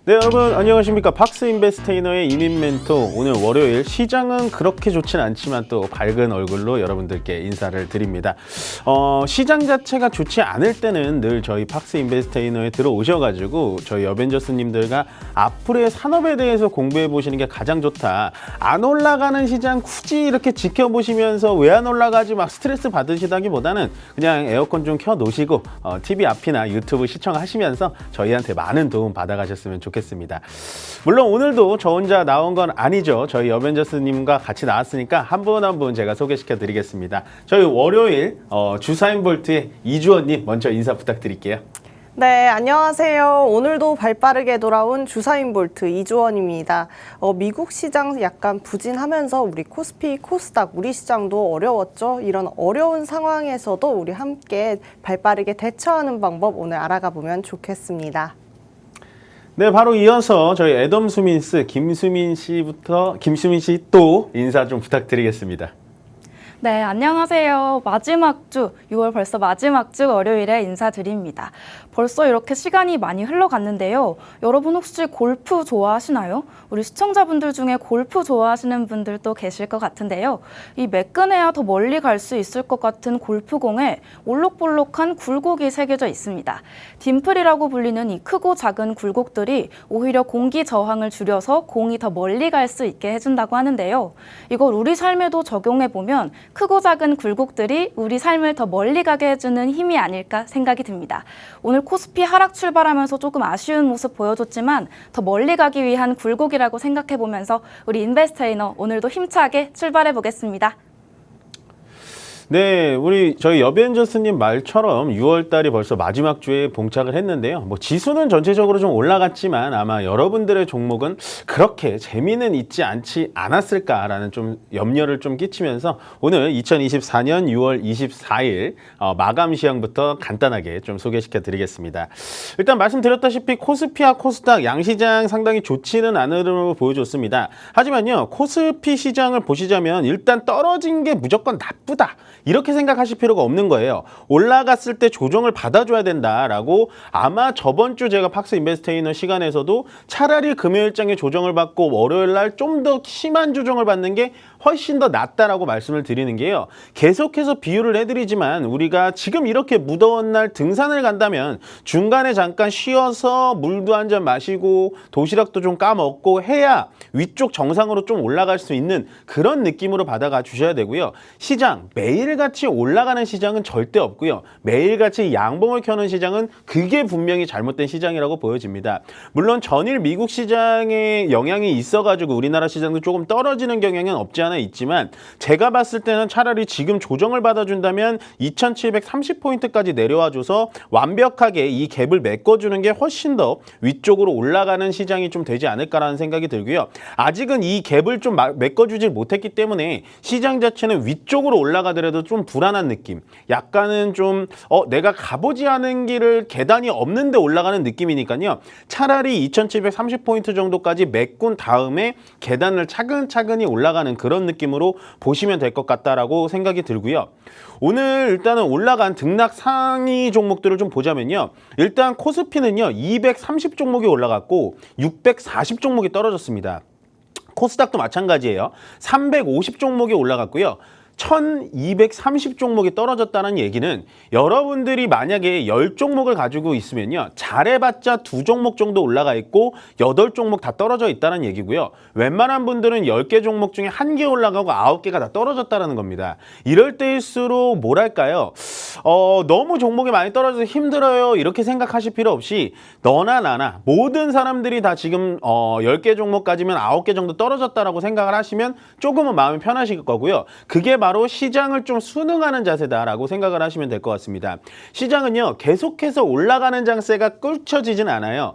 네, 여러분 안녕하십니까. 박스인베스트이너의 이민 멘토. 오늘 월요일 시장은 그렇게 좋진 않지만 또 밝은 얼굴로 여러분들께 인사를 드립니다. 시장 자체가 좋지 않을 때는 늘 저희 박스인베스트이너에 들어오셔가지고 저희 어벤져스님들과 앞으로의 산업에 대해서 공부해 보시는 게 가장 좋다. 안 올라가는 시장 굳이 이렇게 지켜보시면서 왜 안 올라가지 막 스트레스 받으시다기보다는 그냥 에어컨 좀 켜 놓으시고 TV 앞이나 유튜브 시청하시면서 저희한테 많은 도움 받아가셨으면 좋겠습니다. 물론 오늘도 저 혼자 나온 건 아니죠. 저희 어벤져스님과 같이 나왔으니까 한 분 한 분 제가 소개시켜 드리겠습니다. 저희 월요일 주사인 볼트의 이주원님 먼저 인사 부탁드릴게요. 네, 안녕하세요. 오늘도 발빠르게 돌아온 주사인 볼트 이주원입니다. 미국 시장 약간 부진하면서 우리 코스피, 코스닥, 우리 시장도 어려웠죠. 이런 어려운 상황에서도 우리 함께 발빠르게 대처하는 방법 오늘 알아가 보면 좋겠습니다. 네, 바로 이어서 저희 애덤 수민스 김수민 씨 또 인사 좀 부탁드리겠습니다. 네, 안녕하세요. 마지막 주, 6월 벌써 마지막 주 월요일에 인사드립니다. 벌써 이렇게 시간이 많이 흘러갔는데요. 여러분 혹시 골프 좋아하시나요? 우리 시청자분들 중에 골프 좋아하시는 분들도 계실 것 같은데요. 이 매끈해야 더 멀리 갈 수 있을 것 같은 골프공에 올록볼록한 굴곡이 새겨져 있습니다. 딤플이라고 불리는 이 크고 작은 굴곡들이 오히려 공기 저항을 줄여서 공이 더 멀리 갈 수 있게 해준다고 하는데요. 이걸 우리 삶에도 적용해보면 크고 작은 굴곡들이 우리 삶을 더 멀리 가게 해주는 힘이 아닐까 생각이 듭니다. 오늘 코스피 하락 출발하면서 조금 아쉬운 모습 보여줬지만 더 멀리 가기 위한 굴곡이라고 생각해보면서 우리 인베스트이너 오늘도 힘차게 출발해 보겠습니다. 네, 저희 여벤져스님 말처럼 6월 달이 벌써 마지막 주에 봉착을 했는데요. 뭐 지수는 전체적으로 좀 올라갔지만 아마 여러분들의 종목은 그렇게 재미는 있지 않았을까라는 좀 염려를 좀 끼치면서 오늘 2024년 6월 24일 마감 시황부터 간단하게 좀 소개시켜 드리겠습니다. 일단 말씀드렸다시피 코스피와 코스닥 양시장 상당히 좋지는 않으로 보여줬습니다. 하지만요, 코스피 시장을 보시자면 일단 떨어진 게 무조건 나쁘다. 이렇게 생각하실 필요가 없는 거예요. 올라갔을 때 조정을 받아줘야 된다라고 아마 저번 주 제가 박스 인베스트이너 시간에서도 차라리 금요일장에 조정을 받고 월요일 날 좀 더 심한 조정을 받는 게 훨씬 더 낫다라고 말씀을 드리는 게요. 계속해서 비유를 해드리지만 우리가 지금 이렇게 무더운 날 등산을 간다면 중간에 잠깐 쉬어서 물도 한 잔 마시고 도시락도 좀 까먹고 해야 위쪽 정상으로 좀 올라갈 수 있는 그런 느낌으로 받아가 주셔야 되고요. 시장 매일같이 올라가는 시장은 절대 없고요. 매일같이 양봉을 켜는 시장은 그게 분명히 잘못된 시장이라고 보여집니다. 물론 전일 미국 시장에 영향이 있어가지고 우리나라 시장도 조금 떨어지는 경향은 없지 않아 있지만 제가 봤을 때는 차라리 지금 조정을 받아준다면 2730포인트까지 내려와줘서 완벽하게 이 갭을 메꿔주는 게 훨씬 더 위쪽으로 올라가는 시장이 좀 되지 않을까라는 생각이 들고요. 아직은 이 갭을 좀 메꿔주질 못했기 때문에 시장 자체는 위쪽으로 올라가더라도 좀 불안한 느낌, 약간은 좀 내가 가보지 않은 길을 계단이 없는데 올라가는 느낌이니까요. 차라리 2730포인트 정도까지 메꾼 다음에 계단을 차근차근히 올라가는 그런 느낌으로 보시면 될 것 같다라고 생각이 들고요. 오늘 일단은 올라간 등락 상위 종목들을 좀 보자면요. 일단 코스피는요, 230 종목이 올라갔고 640 종목이 떨어졌습니다. 코스닥도 마찬가지예요. 350 종목이 올라갔고요. 1230 종목이 떨어졌다는 얘기는 여러분들이 만약에 10종목을 가지고 있으면요, 잘해봤자 2종목 정도 올라가 있고 8종목 다 떨어져 있다는 얘기고요. 웬만한 분들은 10개 종목 중에 1개 올라가고 9개가 다 떨어졌다는 겁니다. 이럴 때일수록 뭐랄까요, 너무 종목이 많이 떨어져서 힘들어요 이렇게 생각하실 필요 없이 너나 나나 모든 사람들이 다 지금 10개 종목까지면 9개 정도 떨어졌다라고 생각을 하시면 조금은 마음이 편하실 거고요. 그게 바로 시장을 좀 순응하는 자세다라고 생각을 하시면 될 것 같습니다. 시장은요, 계속해서 올라가는 장세가 꿀쳐지진 않아요.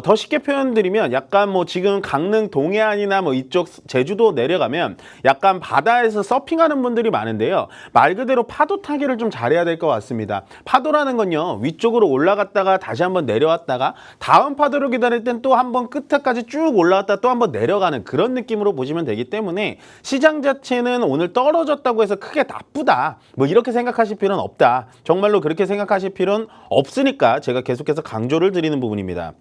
더 쉽게 표현드리면 약간 뭐 지금 강릉 동해안이나 뭐 이쪽 제주도 내려가면 약간 바다에서 서핑하는 분들이 많은데요. 말 그대로 파도 타기를 좀 잘해야 될 것 같습니다. 파도라는 건요, 위쪽으로 올라갔다가 다시 한번 내려왔다가 다음 파도를 기다릴 땐 또 한번 끝에까지 쭉 올라왔다 또 한번 내려가는 그런 느낌으로 보시면 되기 때문에 시장 자체는 오늘 떨어졌다 터졌다고 해서 크게 나쁘다 뭐 이렇게 생각하실 필요는 없다. 정말로 그렇게 생각하실 필요는 없으니까 제가 계속해서 강조를 드리는 부분입니다.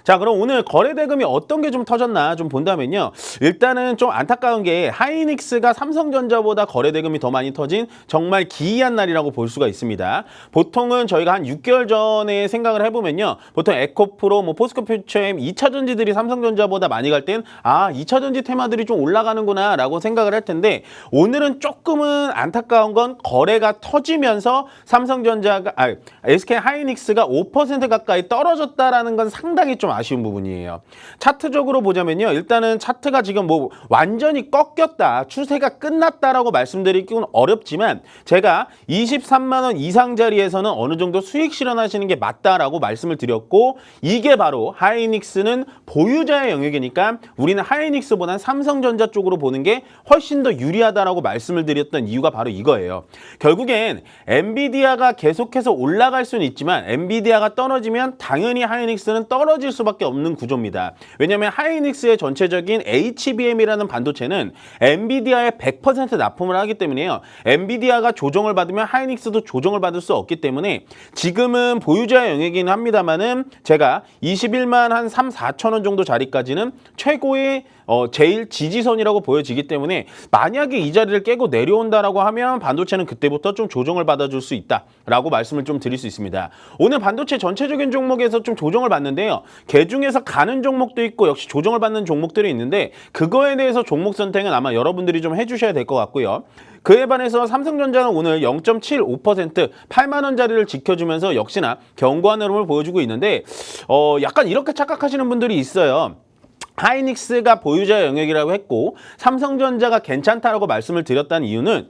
자, 그럼 오늘 거래 대금이 어떤 게 좀 터졌나 좀 본다면요. 일단은 좀 안타까운 게 하이닉스가 삼성전자보다 거래 대금이 더 많이 터진 정말 기이한 날이라고 볼 수가 있습니다. 보통은 저희가 한 6개월 전에 생각을 해보면요. 보통 에코프로, 뭐 포스코퓨처엠 2차 전지들이 삼성전자보다 많이 갈 땐 아, 2차 전지 테마들이 좀 올라가는구나 라고 생각을 할 텐데 오늘은 조금은 안타까운 건 거래가 터지면서 SK 하이닉스가 5% 가까이 떨어졌다라는 건 상당히 좀 아쉬운 부분이에요. 차트적으로 보자면요. 일단은 차트가 지금 뭐 완전히 꺾였다, 추세가 끝났다라고 말씀드리기는 어렵지만 제가 23만 원 이상 자리에서는 어느 정도 수익 실현하시는 게 맞다라고 말씀을 드렸고 이게 바로 하이닉스는 보유자의 영역이니까 우리는 하이닉스보다는 삼성전자 쪽으로 보는 게 훨씬 더 유리하다라고 말씀을 드렸던 이유가 바로 이거예요. 결국엔 엔비디아가 계속해서 올라갈 수는 있지만 엔비디아가 떨어지면 당연히 하이닉스는 떨어질 수밖에 없는 구조입니다. 왜냐하면 하이닉스의 전체적인 HBM이라는 반도체는 엔비디아에 100% 납품을 하기 때문에요. 엔비디아가 조정을 받으면 하이닉스도 조정을 받을 수 없기 때문에 지금은 보유자의 영역이긴 합니다만은 제가 21만 한 3, 4천 원 정도 자리까지는 최고의 제일 지지선이라고 보여지기 때문에 만약에 이 자리를 깨고 내려온다라고 하면 반도체는 그때부터 좀 조정을 받아줄 수 있다라고 말씀을 좀 드릴 수 있습니다. 오늘 반도체 전체적인 종목에서 좀 조정을 받는데요. 개중에서 가는 종목도 있고 역시 조정을 받는 종목들이 있는데 그거에 대해서 종목 선택은 아마 여러분들이 좀 해주셔야 될 것 같고요. 그에 반해서 삼성전자는 오늘 0.75% 8만 원짜리를 지켜주면서 역시나 견고한 흐름을 보여주고 있는데 약간 이렇게 착각하시는 분들이 있어요. 하이닉스가 보유자의 영역이라고 했고 삼성전자가 괜찮다라고 말씀을 드렸다는 이유는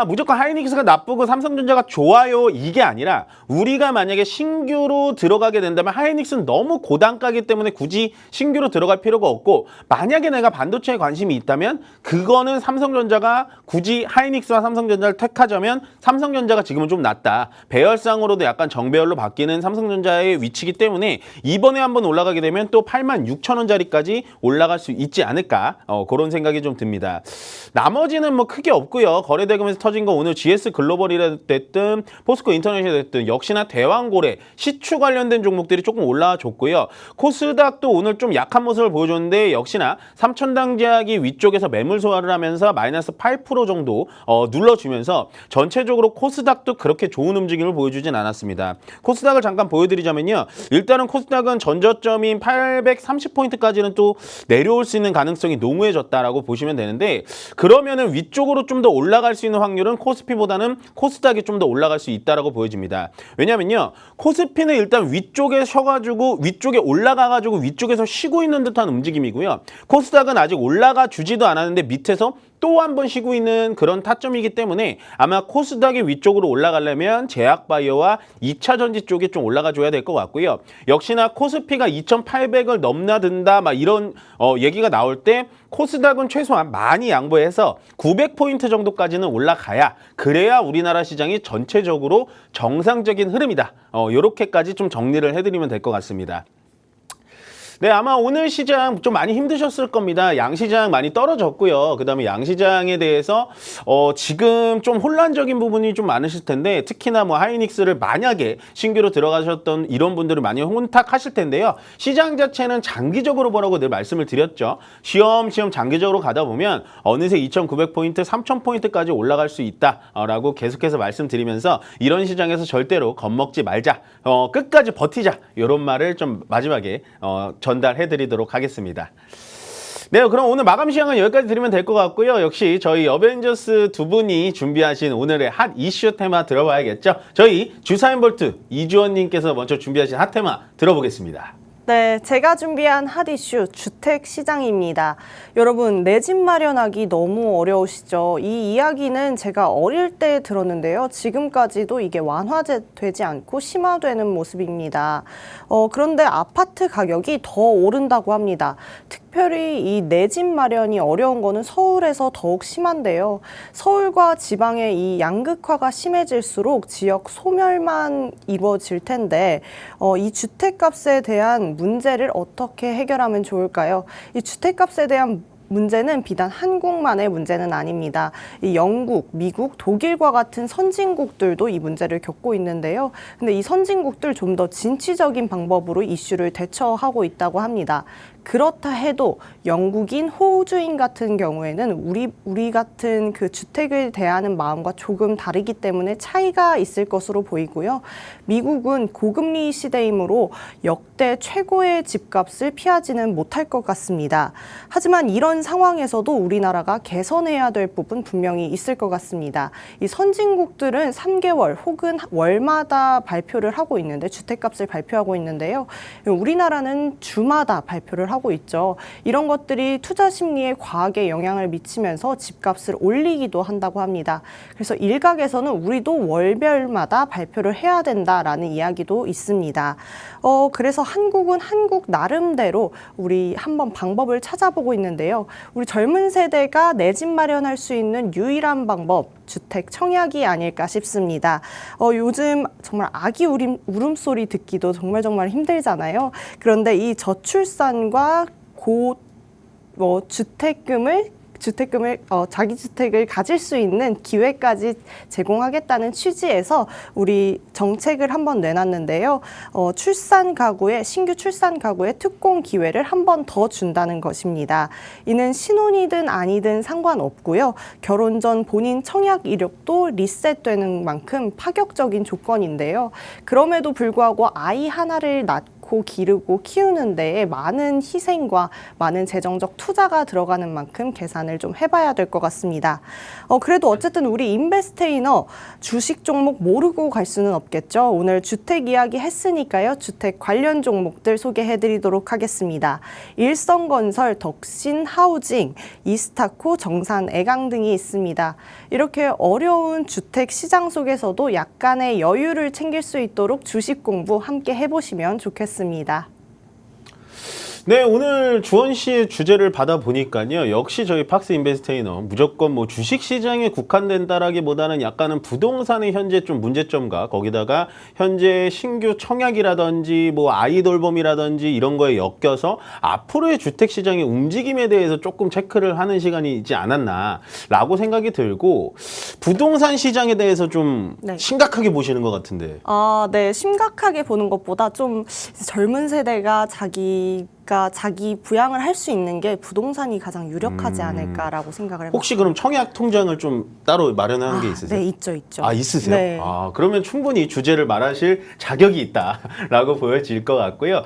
무조건 하이닉스가 나쁘고 삼성전자가 좋아요 이게 아니라 우리가 만약에 신규로 들어가게 된다면 하이닉스는 너무 고단가이기 때문에 굳이 신규로 들어갈 필요가 없고 만약에 내가 반도체에 관심이 있다면 그거는 삼성전자가 굳이 하이닉스와 삼성전자를 택하자면 삼성전자가 지금은 좀 낫다. 배열상으로도 약간 정배열로 바뀌는 삼성전자의 위치이기 때문에 이번에 한번 올라가게 되면 또 86,000원짜리까지 올라갈 수 있지 않을까 그런 생각이 좀 듭니다. 나머지는 뭐 크게 없고요. 거래대금 에서 터진 거 오늘 GS 글로벌이라 됐든 포스코 인터내셔널이 됐든 역시나 대왕고래 시추 관련된 종목들이 조금 올라와줬고요. 코스닥도 오늘 좀 약한 모습을 보여줬는데 역시나 3,000당 제약이 위쪽에서 매물 소화를 하면서 마이너스 8% 정도 눌러주면서 전체적으로 코스닥도 그렇게 좋은 움직임을 보여주진 않았습니다. 코스닥을 잠깐 보여드리자면요. 일단은 코스닥은 전저점인 830포인트까지는 또 내려올 수 있는 가능성이 농후해졌다라고 보시면 되는데 그러면은 위쪽으로 좀 더 올라갈 수 있는 확률은 코스피보다는 코스닥이 좀 더 올라갈 수 있다라고 보여집니다. 왜냐면요. 코스피는 일단 위쪽에 쉬어가지고 위쪽에 올라가가지고 위쪽에서 쉬고 있는 듯한 움직임이고요. 코스닥은 아직 올라가 주지도 않았는데 밑에서 또 한 번 쉬고 있는 그런 타점이기 때문에 아마 코스닥이 위쪽으로 올라가려면 제약바이오와 2차 전지 쪽이 좀 올라가줘야 될 것 같고요. 역시나 코스피가 2,800을 넘나든다 막 이런 얘기가 나올 때 코스닥은 최소한 많이 양보해서 900포인트 정도까지는 올라가야 그래야 우리나라 시장이 전체적으로 정상적인 흐름이다. 이렇게까지 좀 정리를 해드리면 될 것 같습니다. 네, 아마 오늘 시장 좀 많이 힘드셨을 겁니다. 양시장 많이 떨어졌고요. 그 다음에 양시장에 대해서 지금 좀 혼란적인 부분이 좀 많으실 텐데 특히나 뭐 하이닉스를 만약에 신규로 들어가셨던 이런 분들은 많이 혼탁하실 텐데요. 시장 자체는 장기적으로 보라고 늘 말씀을 드렸죠. 시험시험 장기적으로 가다 보면 어느새 2,900포인트, 3,000포인트까지 올라갈 수 있다라고 계속해서 말씀드리면서 이런 시장에서 절대로 겁먹지 말자. 끝까지 버티자. 이런 말을 좀 마지막에 전달해드리도록 하겠습니다. 네, 그럼 오늘 마감 시간은 여기까지 드리면 될 것 같고요. 역시 저희 어벤져스 두 분이 준비하신 오늘의 핫 이슈 테마 들어봐야겠죠. 저희 주사인볼트 이주원님께서 먼저 준비하신 핫 테마 들어보겠습니다. 네, 제가 준비한 핫 이슈 주택 시장입니다. 여러분, 내 집 마련하기 너무 어려우시죠? 이 이야기는 제가 어릴 때 들었는데요. 지금까지도 이게 완화되지 않고 심화되는 모습입니다. 그런데 아파트 가격이 더 오른다고 합니다. 특별히 이 내 집 마련이 어려운 거는 서울에서 더욱 심한데요. 서울과 지방의 이 양극화가 심해질수록 지역 소멸만 이루어질 텐데 이 주택값에 대한 문제를 어떻게 해결하면 좋을까요? 이 주택값에 대한 문제는 비단 한국만의 문제는 아닙니다. 이 영국, 미국, 독일과 같은 선진국들도 이 문제를 겪고 있는데요. 근데 이 선진국들 좀 더 진취적인 방법으로 이슈를 대처하고 있다고 합니다. 그렇다 해도 영국인, 호주인 같은 경우에는 우리 같은 그 주택을 대하는 마음과 조금 다르기 때문에 차이가 있을 것으로 보이고요. 미국은 고금리 시대이므로 역대 최고의 집값을 피하지는 못할 것 같습니다. 하지만 이런 상황에서도 우리나라가 개선해야 될 부분 분명히 있을 것 같습니다. 이 선진국들은 3개월 혹은 월마다 발표를 하고 있는데 주택값을 발표하고 있는데요. 우리나라는 주마다 발표를 하고 있죠. 이런 것들이 투자 심리에 과하게 영향을 미치면서 집값을 올리기도 한다고 합니다. 그래서 일각에서는 우리도 월별마다 발표를 해야 된다라는 이야기도 있습니다. 그래서 한국은 한국 나름대로 우리 한번 방법을 찾아보고 있는데요. 우리 젊은 세대가 내 집 마련할 수 있는 유일한 방법, 주택 청약이 아닐까 싶습니다. 요즘 정말 아기 울음소리 듣기도 정말 힘들잖아요. 그런데 이 저출산과 주택금을 자기 주택을 가질 수 있는 기회까지 제공하겠다는 취지에서 우리 정책을 한번 내놨는데요. 신규 출산 가구에 특공 기회를 한 번 더 준다는 것입니다. 이는 신혼이든 아니든 상관없고요. 결혼 전 본인 청약 이력도 리셋되는 만큼 파격적인 조건인데요. 그럼에도 불구하고 아이 하나를 낳고 기르고 키우는 데에 많은 희생과 많은 재정적 투자가 들어가는 만큼 계산을 좀 해봐야 될 것 같습니다. 그래도 어쨌든 우리 인베스테이너 주식 종목 모르고 갈 수는 없겠죠. 오늘 주택 이야기 했으니까요. 주택 관련 종목들 소개해드리도록 하겠습니다. 일성건설, 덕신하우징, 이스타코, 정산애강 등이 있습니다. 이렇게 어려운 주택 시장 속에서도 약간의 여유를 챙길 수 있도록 주식 공부 함께 해보시면 좋겠습니다. 네, 오늘 주원 씨의 주제를 받아보니까요. 역시 저희 팍스 인베스테이너 무조건 뭐 주식시장에 국한된다라기보다는 약간은 부동산의 현재 좀 문제점과 거기다가 현재 신규 청약이라든지 뭐 아이돌봄이라든지 이런 거에 엮여서 앞으로의 주택시장의 움직임에 대해서 조금 체크를 하는 시간이 있지 않았나라고 생각이 들고 부동산 시장에 대해서 좀 네. 심각하게 보시는 것 같은데. 네, 심각하게 보는 것보다 좀 젊은 세대가 자기 부양을 할 수 있는 게 부동산이 가장 유력하지 않을까라고 생각을 해봅니다. 혹시 그럼 청약 통장을 좀 따로 마련하는 게 있으세요? 네, 있죠. 아, 있으세요? 네. 그러면 충분히 주제를 말하실 자격이 있다라고 보여질 것 같고요.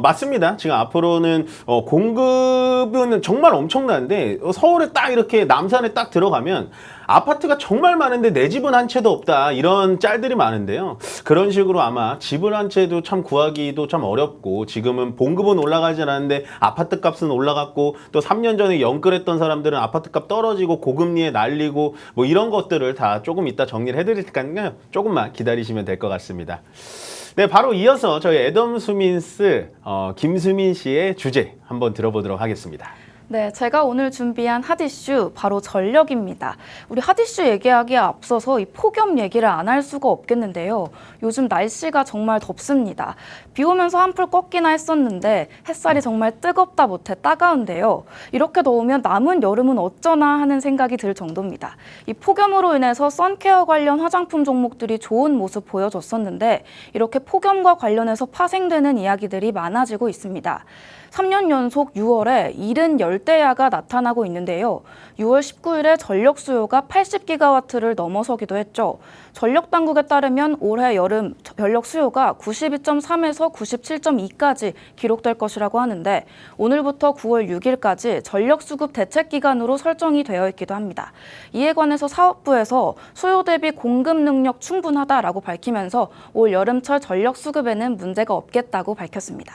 맞습니다. 지금 앞으로는 공급은 정말 엄청난데 서울에 딱 이렇게 남산에 딱 들어가면 아파트가 정말 많은데 내 집은 한 채도 없다 이런 짤들이 많은데요. 그런 식으로 아마 집을 한 채도 참 구하기도 참 어렵고 지금은 봉급은 올라가지 않았는데 아파트 값은 올라갔고 또 3년 전에 영끌했던 사람들은 아파트 값 떨어지고 고금리에 날리고 뭐 이런 것들을 다 조금 이따 정리를 해드릴 테니까요. 조금만 기다리시면 될 것 같습니다. 네, 바로 이어서 저희 애덤 수민스 김수민 씨의 주제 한번 들어보도록 하겠습니다. 네, 제가 오늘 준비한 핫이슈 바로 전력입니다. 우리 핫이슈 얘기하기에 앞서서 이 폭염 얘기를 안 할 수가 없겠는데요. 요즘 날씨가 정말 덥습니다. 비 오면서 한풀 꺾이나 했었는데 햇살이 정말 뜨겁다 못해 따가운데요. 이렇게 더우면 남은 여름은 어쩌나 하는 생각이 들 정도입니다. 이 폭염으로 인해서 선케어 관련 화장품 종목들이 좋은 모습 보여줬었는데 이렇게 폭염과 관련해서 파생되는 이야기들이 많아지고 있습니다. 3년 연속 6월에 이른 열대야가 나타나고 있는데요. 6월 19일에 전력 수요가 80기가와트를 넘어서기도 했죠. 전력당국에 따르면 올해 여름 전력 수요가 92.3에서 97.2까지 기록될 것이라고 하는데 오늘부터 9월 6일까지 전력수급 대책기간으로 설정이 되어 있기도 합니다. 이에 관해서 사업부에서 수요 대비 공급 능력 충분하다라고 밝히면서 올 여름철 전력수급에는 문제가 없겠다고 밝혔습니다.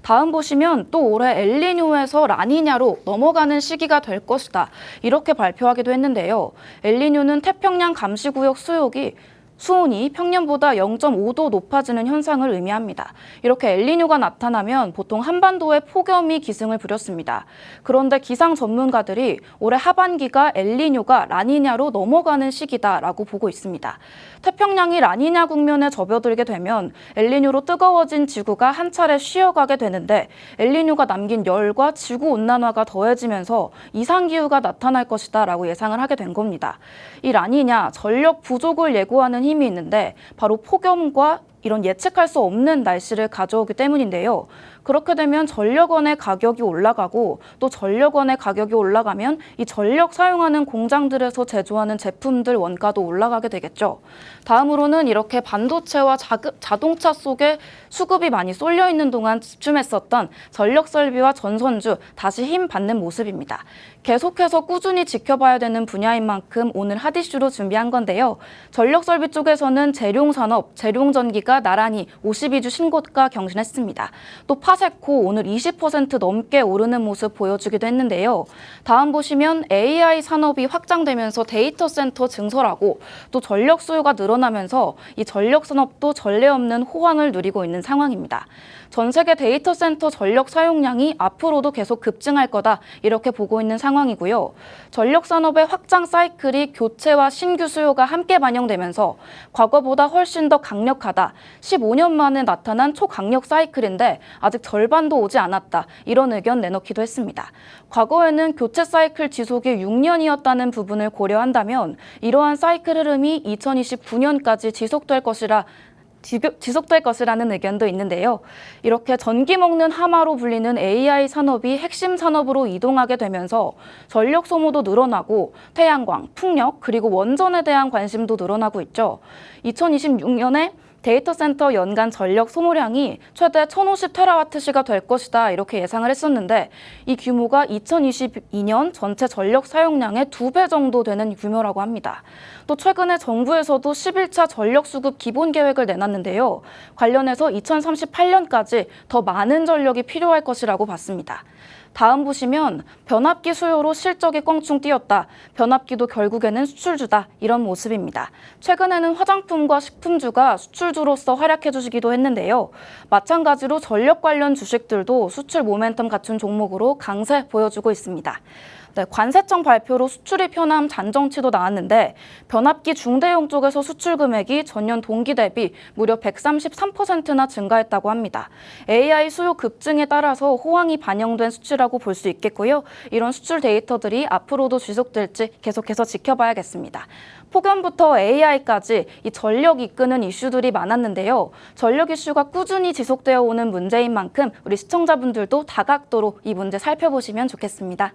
다음 보시면 또 올해 엘니뇨에서 라니냐로 넘어가는 시기가 될 것이다. 이렇게 발표하기도 했는데요. 엘니뇨는 태평양 감시구역 수역이 수온이 평년보다 0.5도 높아지는 현상을 의미합니다. 이렇게 엘니뇨가 나타나면 보통 한반도에 폭염이 기승을 부렸습니다. 그런데 기상 전문가들이 올해 하반기가 엘니뇨가 라니냐로 넘어가는 시기다라고 보고 있습니다. 태평양이 라니냐 국면에 접어들게 되면 엘니뇨로 뜨거워진 지구가 한 차례 쉬어가게 되는데 엘니뇨가 남긴 열과 지구 온난화가 더해지면서 이상기후가 나타날 것이다라고 예상을 하게 된 겁니다. 이 라니냐, 전력 부족을 예고하는 힘이 있는데 바로 폭염과 이런 예측할 수 없는 날씨를 가져오기 때문인데요. 그렇게 되면 전력원의 가격이 올라가고 또 전력원의 가격이 올라가면 이 전력 사용하는 공장들에서 제조하는 제품들 원가도 올라가게 되겠죠. 다음으로는 이렇게 반도체와 자동차 속에 수급이 많이 쏠려 있는 동안 집중했었던 전력 설비와 전선주 다시 힘 받는 모습입니다. 계속해서 꾸준히 지켜봐야 되는 분야인 만큼 오늘 핫 이슈로 준비한 건데요. 전력 설비 쪽에서는 재룡산업, 재룡전기가 나란히 52주 신고가 경신했습니다. 또 파세코 오늘 20% 넘게 오르는 모습 보여주기도 했는데요. 다음 보시면 AI 산업이 확장되면서 데이터 센터 증설하고 또 전력 수요가 늘어나면서 이 전력 산업도 전례 없는 호황을 누리고 있는 상황입니다. 전 세계 데이터 센터 전력 사용량이 앞으로도 계속 급증할 거다 이렇게 보고 있는 상황이고요. 전력 산업의 확장 사이클이 교체와 신규 수요가 함께 반영되면서 과거보다 훨씬 더 강력하다. 15년 만에 나타난 초강력 사이클인데 아직 절반도 오지 않았다. 이런 의견 내놓기도 했습니다. 과거에는 교체 사이클 지속이 6년이었다는 부분을 고려한다면 이러한 사이클 흐름이 2029년까지 지속될 것이라는 의견도 있는데요. 이렇게 전기 먹는 하마로 불리는 AI 산업이 핵심 산업으로 이동하게 되면서 전력 소모도 늘어나고 태양광, 풍력, 그리고 원전에 대한 관심도 늘어나고 있죠. 2026년에 데이터 센터 연간 전력 소모량이 최대 1050테라와트시가 될 것이다 이렇게 예상을 했었는데 이 규모가 2022년 전체 전력 사용량의 2배 정도 되는 규모라고 합니다. 또 최근에 정부에서도 11차 전력 수급 기본 계획을 내놨는데요. 관련해서 2038년까지 더 많은 전력이 필요할 것이라고 봤습니다. 다음 보시면 변압기 수요로 실적이 껑충 뛰었다. 변압기도 결국에는 수출주다. 이런 모습입니다. 최근에는 화장품과 식품주가 수출주로서 활약해 주시기도 했는데요. 마찬가지로 전력 관련 주식들도 수출 모멘텀 갖춘 종목으로 강세 보여주고 있습니다. 네, 관세청 발표로 수출입 현황 잔정치도 나왔는데 변압기 중대용 쪽에서 수출 금액이 전년 동기 대비 무려 133%나 증가했다고 합니다. AI 수요 급증에 따라서 호황이 반영된 수치라고 볼 수 있겠고요. 이런 수출 데이터들이 앞으로도 지속될지 계속해서 지켜봐야겠습니다. 폭염부터 AI까지 이 전력 이끄는 이슈들이 많았는데요. 전력 이슈가 꾸준히 지속되어 오는 문제인 만큼 우리 시청자분들도 다각도로 이 문제 살펴보시면 좋겠습니다.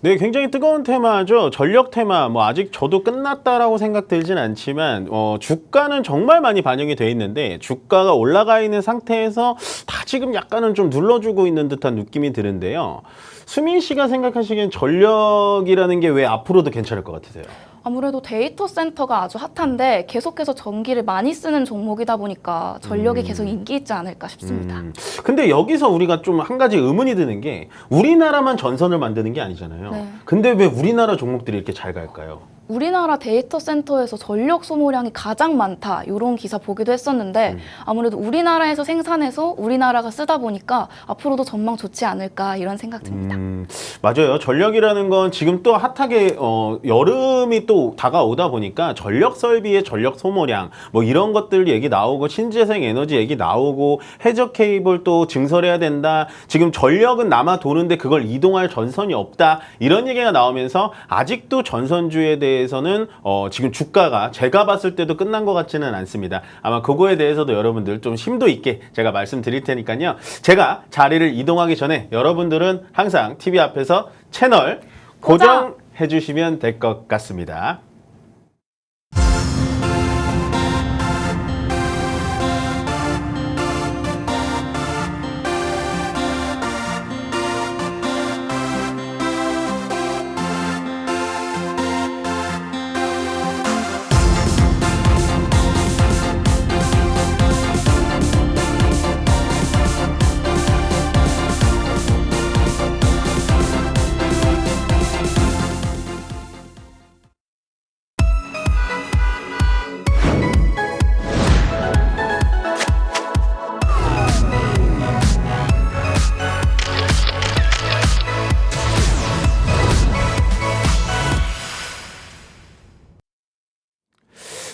네, 굉장히 뜨거운 테마죠. 전력 테마. 아직 저도 끝났다라고 생각들진 않지만 주가는 정말 많이 반영이 돼 있는데 주가가 올라가 있는 상태에서 다 지금 약간은 좀 눌러주고 있는 듯한 느낌이 드는데요. 수민 씨가 생각하시기엔 전력이라는 게 왜 앞으로도 괜찮을 것 같으세요? 아무래도 데이터 센터가 아주 핫한데 계속해서 전기를 많이 쓰는 종목이다 보니까 전력이 계속 인기 있지 않을까 싶습니다. 근데 여기서 우리가 좀 한 가지 의문이 드는 게 우리나라만 전선을 만드는 게 아니잖아요. 네. 근데 왜 우리나라 종목들이 이렇게 잘 갈까요? 우리나라 데이터 센터에서 전력 소모량이 가장 많다 이런 기사 보기도 했었는데 아무래도 우리나라에서 생산해서 우리나라가 쓰다 보니까 앞으로도 전망 좋지 않을까 이런 생각 듭니다. 맞아요. 전력이라는 건 지금 또 핫하게 여름이 또 다가오다 보니까 전력 설비의 전력 소모량 이런 것들 얘기 나오고 신재생 에너지 얘기 나오고 해저 케이블 또 증설해야 된다. 지금 전력은 남아 도는데 그걸 이동할 전선이 없다. 이런 얘기가 나오면서 아직도 전선주에 대해서는 지금 주가가 제가 봤을 때도 끝난 것 같지는 않습니다. 아마 그거에 대해서도 여러분들 좀 심도 있게 제가 말씀드릴 테니까요. 제가 자리를 이동하기 전에 여러분들은 항상 TV 앞에서 채널 고정해 주시면 될 것 같습니다.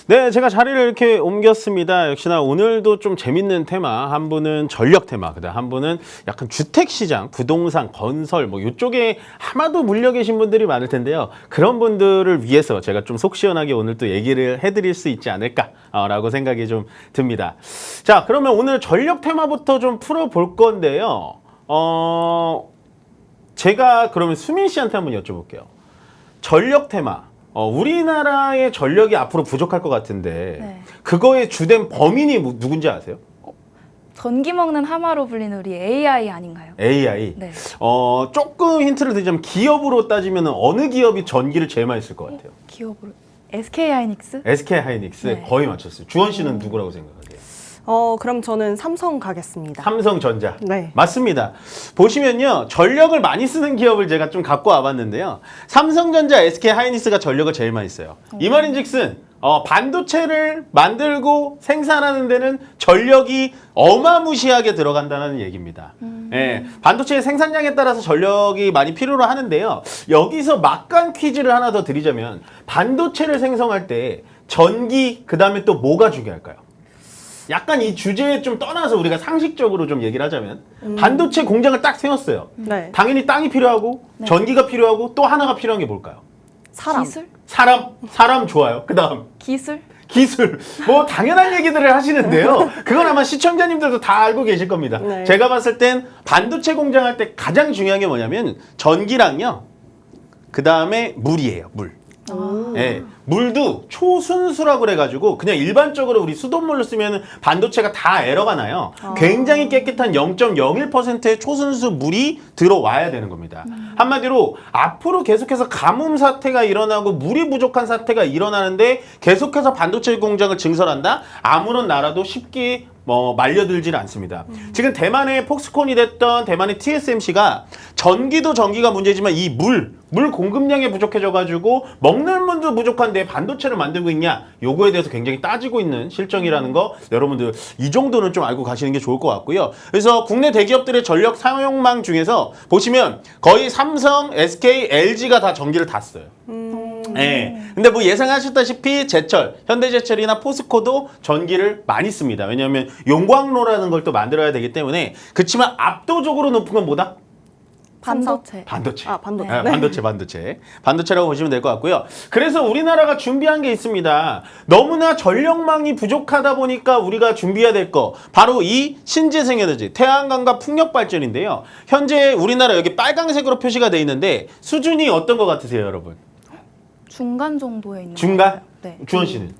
네, 제가 자리를 이렇게 옮겼습니다. 역시나 오늘도 좀 재밌는 테마, 한 분은 전력 테마, 그다음 한 분은 약간 주택시장, 부동산, 건설 뭐 이쪽에 아마도 물려 계신 분들이 많을 텐데요. 그런 분들을 위해서 제가 좀 속 시원하게 오늘 또 얘기를 해드릴 수 있지 않을까라고 생각이 좀 듭니다. 자, 그러면 오늘 전력 테마부터 좀 풀어볼 건데요. 제가 그러면 수민 씨한테 한번 여쭤볼게요. 전력 테마. 우리나라의 전력이 앞으로 부족할 것 같은데 네. 그거의 주된 범인이 누군지 아세요? 전기 먹는 하마로 불리는 우리 AI 아닌가요? AI. 네. 조금 힌트를 드리자면 기업으로 따지면 어느 기업이 전기를 제일 많이 쓸 것 같아요? 기업으로 SK 하이닉스? SK 하이닉스. 네. 거의 맞췄어요. 주원 씨는 누구라고 생각하세요? 그럼 저는 삼성 가겠습니다. 삼성전자. 네. 맞습니다. 보시면요. 전력을 많이 쓰는 기업을 제가 좀 갖고 와봤는데요. 삼성전자, SK 하이닉스가 전력을 제일 많이 써요. 이 말인즉슨 반도체를 만들고 생산하는 데는 전력이 어마무시하게 들어간다는 얘기입니다. 예, 반도체의 생산량에 따라서 전력이 많이 필요로 하는데요. 여기서 막간 퀴즈를 하나 더 드리자면 반도체를 생성할 때 전기, 그 다음에 또 뭐가 중요할까요? 약간 이 주제에 좀 떠나서 우리가 상식적으로 좀 얘기를 하자면 반도체 공장을 딱 세웠어요. 네. 당연히 땅이 필요하고 전기가 필요하고 또 하나가 필요한 게 뭘까요? 사람. 기술? 사람 좋아요. 그 다음 기술? 기술. 뭐 당연한 얘기들을 하시는데요. 그건 아마 시청자님들도 다 알고 계실 겁니다. 네. 제가 봤을 땐 반도체 공장 할 때 가장 중요한 게 뭐냐면 전기랑요. 그 다음에 물이에요. 물. 예, 물도 초순수라고 그래가지고 그냥 일반적으로 우리 수돗물로 쓰면 반도체가 다 에러가 나요. 굉장히 깨끗한 0.01%의 초순수 물이 들어와야 되는 겁니다. 한마디로 앞으로 계속해서 가뭄 사태가 일어나고 물이 부족한 사태가 일어나는데 계속해서 반도체 공장을 증설한다? 아무런 나라도 쉽게 말려들질 않습니다. 지금 대만의 폭스콘이 됐던 대만의 TSMC가 전기도 전기가 문제지만 이 물 공급량이 부족해져가지고 먹는 물도 부족한데 반도체를 만들고 있냐? 요거에 대해서 굉장히 따지고 있는 실정이라는 거 여러분들 이 정도는 좀 알고 가시는 게 좋을 것 같고요. 그래서 국내 대기업들의 전력 사용망 중에서 보시면 거의 삼성, SK, LG가 다 전기를 다 써요. 네. 근데 뭐 예상하셨다시피 제철, 현대제철이나 포스코도 전기를 많이 씁니다. 왜냐하면 용광로라는 걸 또 만들어야 되기 때문에. 그렇지만 압도적으로 높은 건 뭐다? 반도체. 반도체. 아, 반도체. 네, 반도체라고 보시면 될 것 같고요. 그래서 우리나라가 준비한 게 있습니다. 너무나 전력망이 부족하다 보니까 우리가 준비해야 될 거 바로 이 신재생 에너지, 태양광과 풍력 발전인데요. 현재 우리나라 여기 빨강색으로 표시가 돼 있는데 수준이 어떤 것 같으세요, 여러분? 중간 정도에 있는 중간? 것 같아요. 네. 주원 씨는?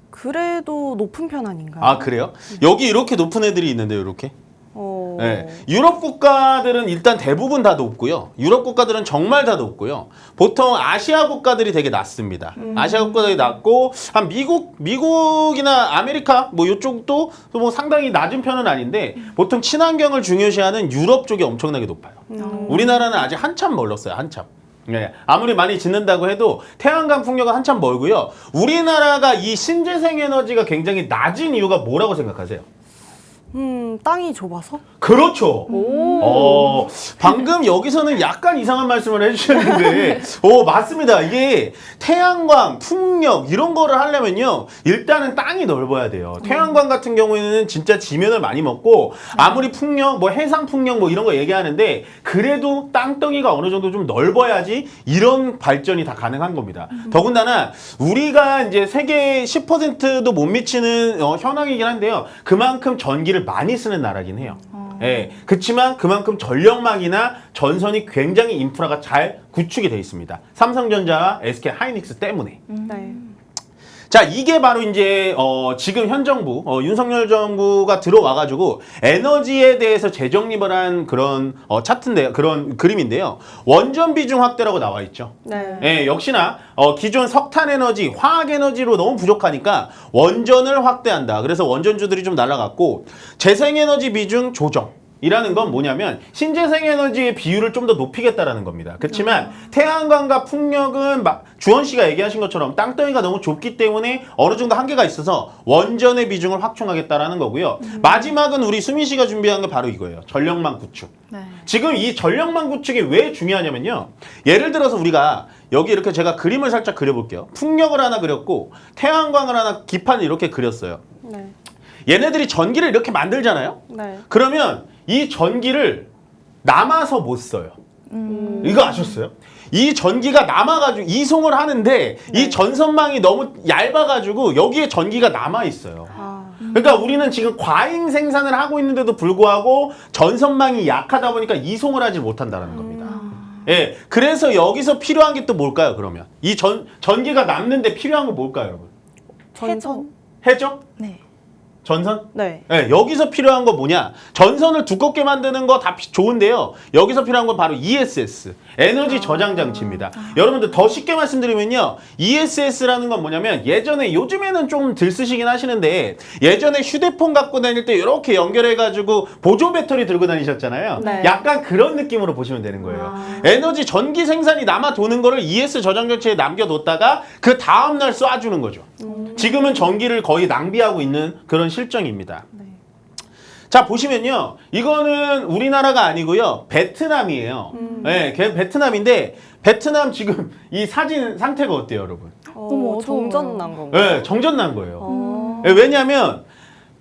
그래도 높은 편 아닌가요? 아, 그래요? 여기 이렇게 높은 애들이 있는데요, 이렇게. 어... 네. 유럽 국가들은 일단 대부분 다 높고요. 유럽 국가들은 정말 다 높고요. 보통 아시아 국가들이 되게 낮습니다. 아시아 국가들이 낮고 한 미국이나 아메리카 뭐 이쪽도 뭐 상당히 낮은 편은 아닌데 보통 친환경을 중요시하는 유럽 쪽이 엄청나게 높아요. 우리나라는 아직 한참 멀었어요. 한참. 네, 아무리 많이 짓는다고 해도 태양광 풍력은 한참 멀고요. 우리나라가 이 신재생 에너지가 굉장히 낮은 이유가 뭐라고 생각하세요? 땅이 좁아서? 그렇죠. 방금 여기서는 약간 이상한 말씀을 해주셨는데, 맞습니다. 이게 태양광, 풍력 이런 거를 하려면요, 일단은 땅이 넓어야 돼요. 태양광 같은 경우에는 진짜 지면을 많이 먹고, 아무리 풍력, 뭐 해상 풍력 뭐 이런 거 얘기하는데, 그래도 땅덩이가 어느 정도 좀 넓어야지 이런 발전이 다 가능한 겁니다. 더군다나 우리가 이제 세계 10%도 못 미치는 현황이긴 한데요, 그만큼 전기를 많이 쓰는 나라긴 해요. 예, 그렇지만 그만큼 전력망이나 전선이 굉장히 인프라가 잘 구축이 돼 있습니다. 삼성전자와 SK 하이닉스 때문에. 네. 자, 이게 바로 이제 지금 현 정부 윤석열 정부가 들어와가지고 에너지에 대해서 재정립을 한 그런 차트인데요, 그런 그림인데요. 원전 비중 확대라고 나와 있죠. 네. 예, 역시나 기존 석탄 에너지, 화학 에너지로 너무 부족하니까 원전을 확대한다. 그래서 원전주들이 좀 날아갔고 재생 에너지 비중 조정. 이라는 건 뭐냐면 신재생 에너지의 비율을 좀 더 높이겠다라는 겁니다. 그렇지만 태양광과 풍력은 주원 씨가 얘기하신 것처럼 땅덩이가 너무 좁기 때문에 어느 정도 한계가 있어서 원전의 비중을 확충하겠다라는 거고요. 마지막은 우리 수민 씨가 준비한 게 바로 이거예요. 전력망 구축. 네. 지금 이 전력망 구축이 왜 중요하냐면요. 예를 들어서 우리가 여기 이렇게 제가 그림을 살짝 그려볼게요. 풍력을 하나 그렸고 태양광을 하나 기판을 이렇게 그렸어요. 네. 얘네들이 전기를 이렇게 만들잖아요. 네. 그러면 이 전기를 남아서 못 써요. 이거 아셨어요? 이 전기가 남아가지고 이송을 하는데 이 전선망이 너무 얇아가지고 여기에 전기가 남아 있어요. 아, 그러니까 우리는 지금 과잉 생산을 하고 있는데도 불구하고 전선망이 약하다 보니까 이송을 하지 못한다는 겁니다. 예, 그래서 여기서 필요한 게 또 뭘까요? 그러면 이 전기가 남는데 필요한 건 뭘까요, 여러분? 전선? 해죠? 네. 전선? 네. 네, 여기서 필요한 건 뭐냐? 전선을 두껍게 만드는 거 다 좋은데요. 여기서 필요한 건 바로 ESS, 에너지 저장 장치입니다. 여러분들 더 쉽게 말씀드리면요. ESS라는 건 뭐냐면 예전에 요즘에는 좀 덜 쓰시긴 하시는데 예전에 휴대폰 갖고 다닐 때 이렇게 연결해가지고 보조 배터리 들고 다니셨잖아요. 네. 약간 그런 느낌으로 보시면 되는 거예요. 에너지 전기 생산이 남아 도는 거를 ES 저장 장치에 남겨뒀다가 그 다음날 쏴주는 거죠. 지금은 전기를 거의 낭비하고 있는 그런 실정입니다. 자, 보시면요. 이거는 우리나라가 아니고요. 베트남이에요. 네, 베트남인데 베트남 지금 이 사진 상태가 어때요, 여러분? 너무 정전 난 건가요? 네, 정전 난 거예요. 어. 네, 왜냐하면